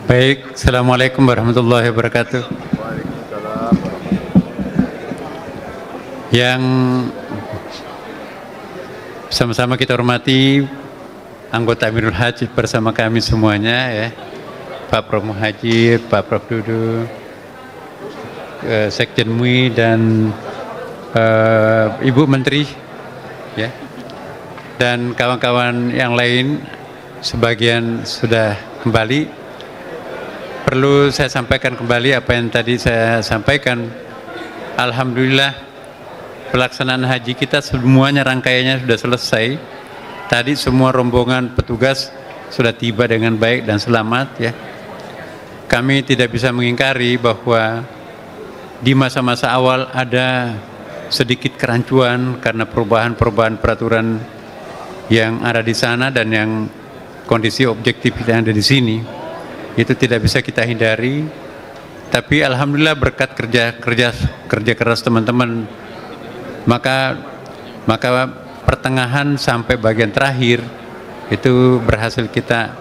Baik, Assalamualaikum warahmatullahi wabarakatuh. Yang sama-sama kita hormati anggota Amirul Hajj bersama kami semuanya ya, Pak Prof Muhajir, Pak Prof Dudu, Sekjen MUI dan Ibu Menteri ya, dan kawan-kawan yang lain, sebagian sudah kembali. Perlu saya sampaikan kembali apa yang tadi saya sampaikan. Alhamdulillah pelaksanaan haji kita semuanya rangkaiannya sudah selesai. Tadi semua rombongan petugas sudah tiba dengan baik dan selamat ya. Kami tidak bisa mengingkari bahwa di masa-masa awal ada sedikit kerancuan karena perubahan-perubahan peraturan yang ada di sana dan yang kondisi objektif yang ada di sini. Itu tidak bisa kita hindari, tapi alhamdulillah berkat kerja keras teman-teman, maka pertengahan sampai bagian terakhir itu berhasil kita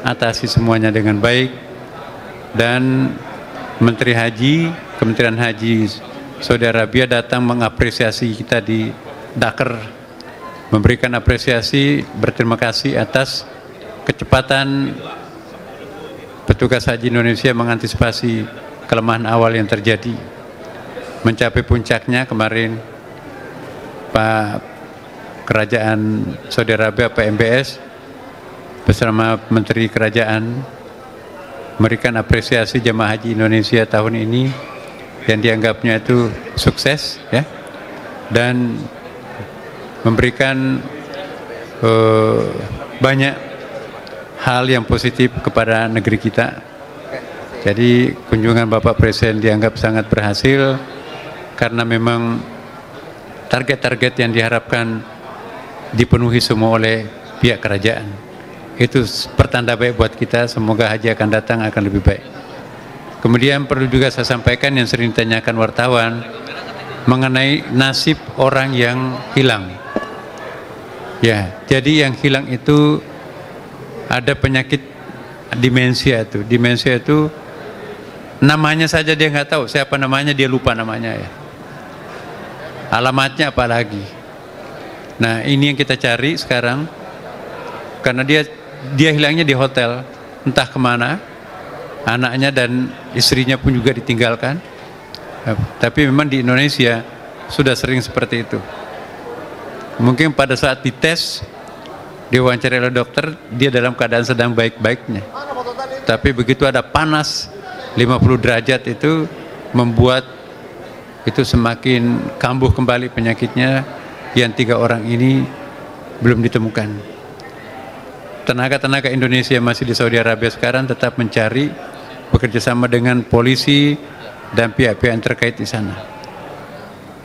atasi semuanya dengan baik. Dan Menteri Haji, Kementerian Haji Saudi Arabia datang mengapresiasi kita di Dakar, memberikan apresiasi, berterima kasih atas kecepatan petugas haji Indonesia mengantisipasi kelemahan awal yang terjadi. Mencapai puncaknya kemarin Pak Kerajaan Saudi Arabia, Pak MBS bersama Menteri Kerajaan memberikan apresiasi jemaah haji Indonesia tahun ini yang dianggapnya itu sukses ya, dan memberikan banyak hal yang positif kepada negeri kita. Jadi kunjungan Bapak Presiden dianggap sangat berhasil karena memang target-target yang diharapkan dipenuhi semua oleh pihak kerajaan. Itu pertanda baik buat kita. Semoga haji akan datang akan lebih baik. Kemudian perlu juga saya sampaikan yang sering ditanyakan wartawan mengenai nasib orang yang hilang. Ya, jadi yang hilang itu ada penyakit demensia itu. Demensia itu namanya saja dia nggak tahu siapa namanya, dia lupa namanya ya. Alamatnya apalagi. Nah ini yang kita cari sekarang, karena dia hilangnya di hotel, entah kemana. Anaknya dan istrinya pun juga ditinggalkan. Tapi memang di Indonesia sudah sering seperti itu. Mungkin pada saat dites, diwawancara oleh dokter, dia dalam keadaan sedang baik-baiknya. Tapi begitu ada panas 50 derajat itu membuat itu semakin kambuh kembali penyakitnya, yang 3 orang ini belum ditemukan. Tenaga-tenaga Indonesia masih di Saudi Arabia sekarang tetap mencari, bekerja sama dengan polisi dan pihak-pihak yang terkait di sana.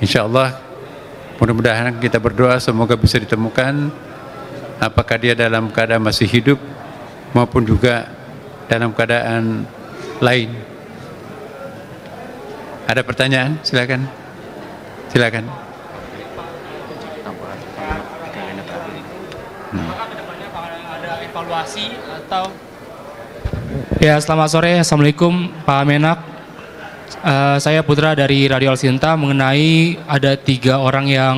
Insya Allah mudah-mudahan kita berdoa semoga bisa ditemukan, apakah dia dalam keadaan masih hidup maupun juga dalam keadaan lain. Ada pertanyaan? Silakan. Silakan. Apakah kedepannya ada evaluasi atau? Ya, selamat sore. Assalamualaikum Pak Menak. Saya Putra dari Radio Al Sinta. Mengenai ada 3 orang yang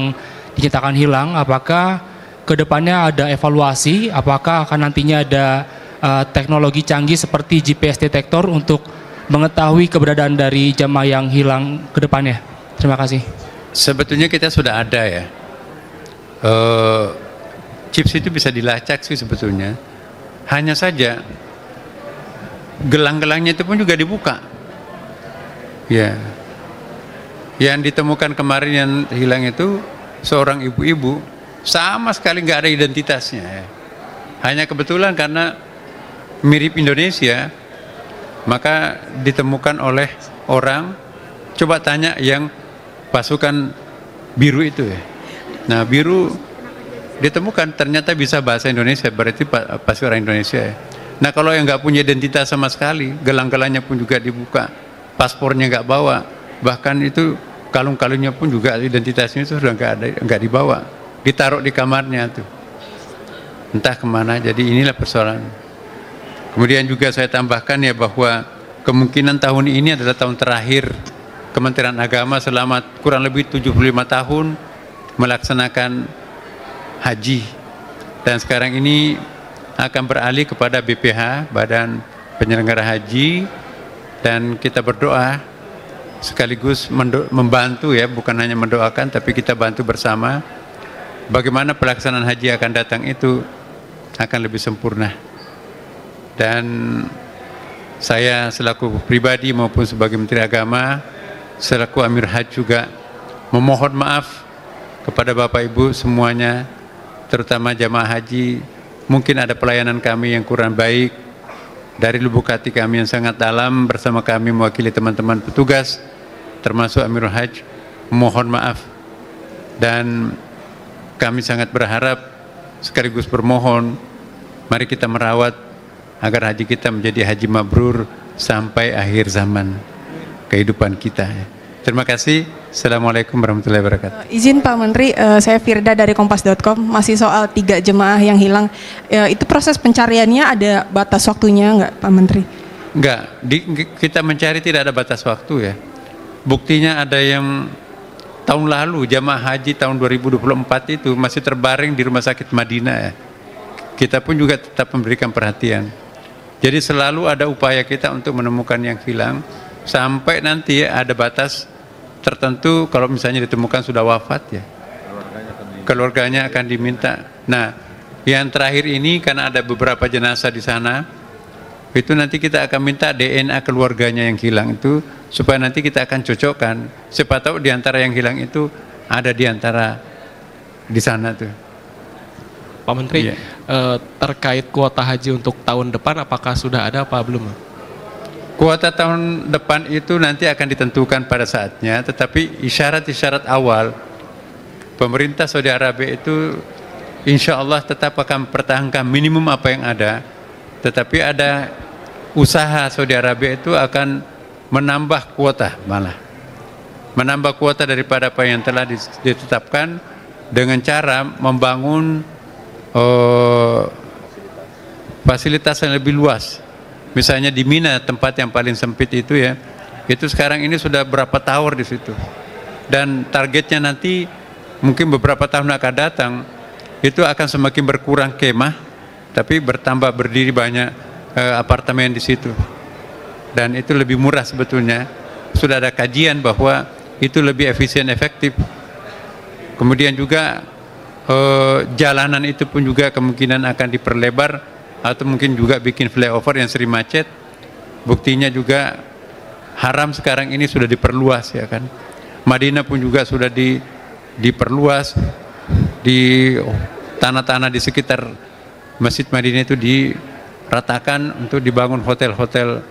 dinyatakan hilang, apakah kedepannya ada evaluasi, apakah akan nantinya ada teknologi canggih seperti GPS detektor untuk mengetahui keberadaan dari jamaah yang hilang kedepannya? Terima kasih. Sebetulnya kita sudah ada ya. Chips itu bisa dilacak sih sebetulnya. Hanya saja gelang-gelangnya itu pun juga dibuka. Ya. Yang ditemukan kemarin yang hilang itu seorang ibu-ibu, sama sekali nggak ada identitasnya. Hanya kebetulan karena mirip Indonesia, maka ditemukan oleh orang. Coba tanya yang pasukan biru itu ya. Nah biru ditemukan ternyata bisa bahasa Indonesia, berarti pasti orang Indonesia ya. Nah kalau yang nggak punya identitas sama sekali, gelang-gelangnya pun juga dibuka, paspornya nggak bawa, bahkan itu kalung-kalungnya pun juga identitasnya itu sudah nggak ada, nggak dibawa, ditaruh di kamarnya tuh, entah kemana. Jadi inilah persoalan. Kemudian juga saya tambahkan ya bahwa kemungkinan tahun ini adalah tahun terakhir Kementerian Agama selama kurang lebih 75 tahun melaksanakan haji. Dan sekarang ini akan beralih kepada BPH, Badan Penyelenggara Haji, dan kita berdoa sekaligus membantu ya, bukan hanya mendoakan tapi kita bantu bersama bagaimana pelaksanaan haji akan datang itu akan lebih sempurna. Dan saya selaku pribadi maupun sebagai Menteri Agama, selaku Amir Haj juga memohon maaf kepada Bapak Ibu semuanya, terutama jamaah haji. Mungkin ada pelayanan kami yang kurang baik, dari lubuk hati kami yang sangat dalam bersama kami mewakili teman-teman petugas termasuk Amirul Haj mohon maaf, dan kami sangat berharap sekaligus bermohon mari kita merawat agar haji kita menjadi haji mabrur sampai akhir zaman kehidupan kita. Terima kasih. Assalamualaikum warahmatullahi wabarakatuh. Izin Pak Menteri, saya Firda dari Kompas.com. Masih soal 3 jemaah yang hilang. Itu proses pencariannya ada batas waktunya nggak Pak Menteri? Enggak, kita mencari tidak ada batas waktu ya. Buktinya ada yang tahun lalu jamaah haji tahun 2024 itu masih terbaring di Rumah Sakit Madinah ya. Kita pun juga tetap memberikan perhatian. Jadi selalu ada upaya kita untuk menemukan yang hilang sampai nanti ya, ada batas tertentu kalau misalnya ditemukan sudah wafat ya. Keluarganya akan diminta. Nah, yang terakhir ini karena ada beberapa jenazah di sana, itu nanti kita akan minta DNA keluarganya yang hilang itu supaya nanti kita akan cocokkan. Siapa tahu di antara yang hilang itu ada di antara di sana tuh. Pak Menteri, terkait kuota haji untuk tahun depan apakah sudah ada apa belum? Kuota tahun depan itu nanti akan ditentukan pada saatnya, tetapi isyarat-isyarat awal pemerintah Saudi Arabia itu insya Allah tetap akan mempertahankan minimum apa yang ada, tetapi ada usaha Saudi Arabia itu akan menambah kuota, malah menambah kuota daripada apa yang telah ditetapkan dengan cara membangun fasilitas yang lebih luas. Misalnya di Mina, tempat yang paling sempit itu ya, itu sekarang ini sudah berapa tower di situ. Dan targetnya nanti mungkin beberapa tahun akan datang, itu akan semakin berkurang kemah, tapi bertambah berdiri banyak apartemen di situ. Dan itu lebih murah sebetulnya. Sudah ada kajian bahwa itu lebih efisien efektif. Kemudian juga jalanan itu pun juga kemungkinan akan diperlebar atau mungkin juga bikin flyover yang sering macet. Buktinya juga Haram sekarang ini sudah diperluas ya kan. Madinah pun juga sudah diperluas, di tanah-tanah di sekitar Masjid Madinah itu diratakan untuk dibangun hotel-hotel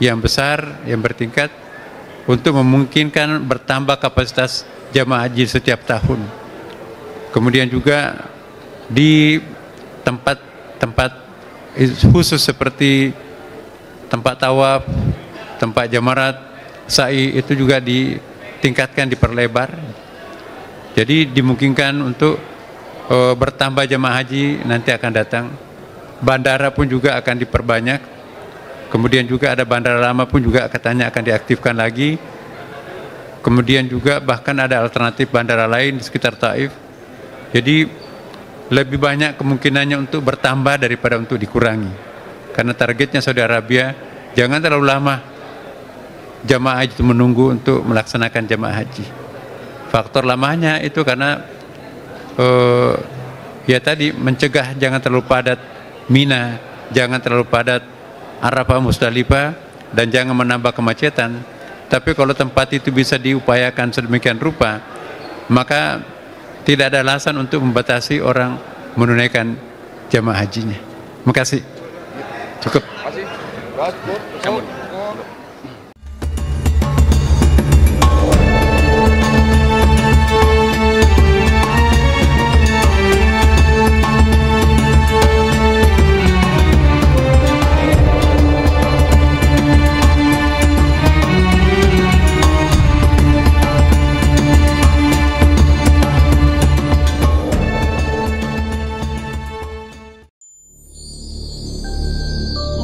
yang besar, yang bertingkat untuk memungkinkan bertambah kapasitas jamaah haji setiap tahun. Kemudian juga di tempat-tempat khusus seperti tempat tawaf, tempat jamarat, sa'i itu juga ditingkatkan, diperlebar. Jadi dimungkinkan untuk bertambah jamaah haji nanti akan datang. Bandara pun juga akan diperbanyak. Kemudian juga ada bandara lama pun juga katanya akan diaktifkan lagi. Kemudian juga bahkan ada alternatif bandara lain di sekitar Taif. Jadi lebih banyak kemungkinannya untuk bertambah daripada untuk dikurangi. Karena targetnya Saudi Arabia jangan terlalu lama jamaah haji itu menunggu untuk melaksanakan jamaah haji. Faktor lamanya itu karena ya tadi mencegah jangan terlalu padat Mina, jangan terlalu padat Arafah Musdalifah, dan jangan menambah kemacetan. Tapi kalau tempat itu bisa diupayakan sedemikian rupa, maka tidak ada alasan untuk membatasi orang menunaikan jamaah hajinya. Terima kasih. Cukup. Terima kasih.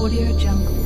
Audio Jungle.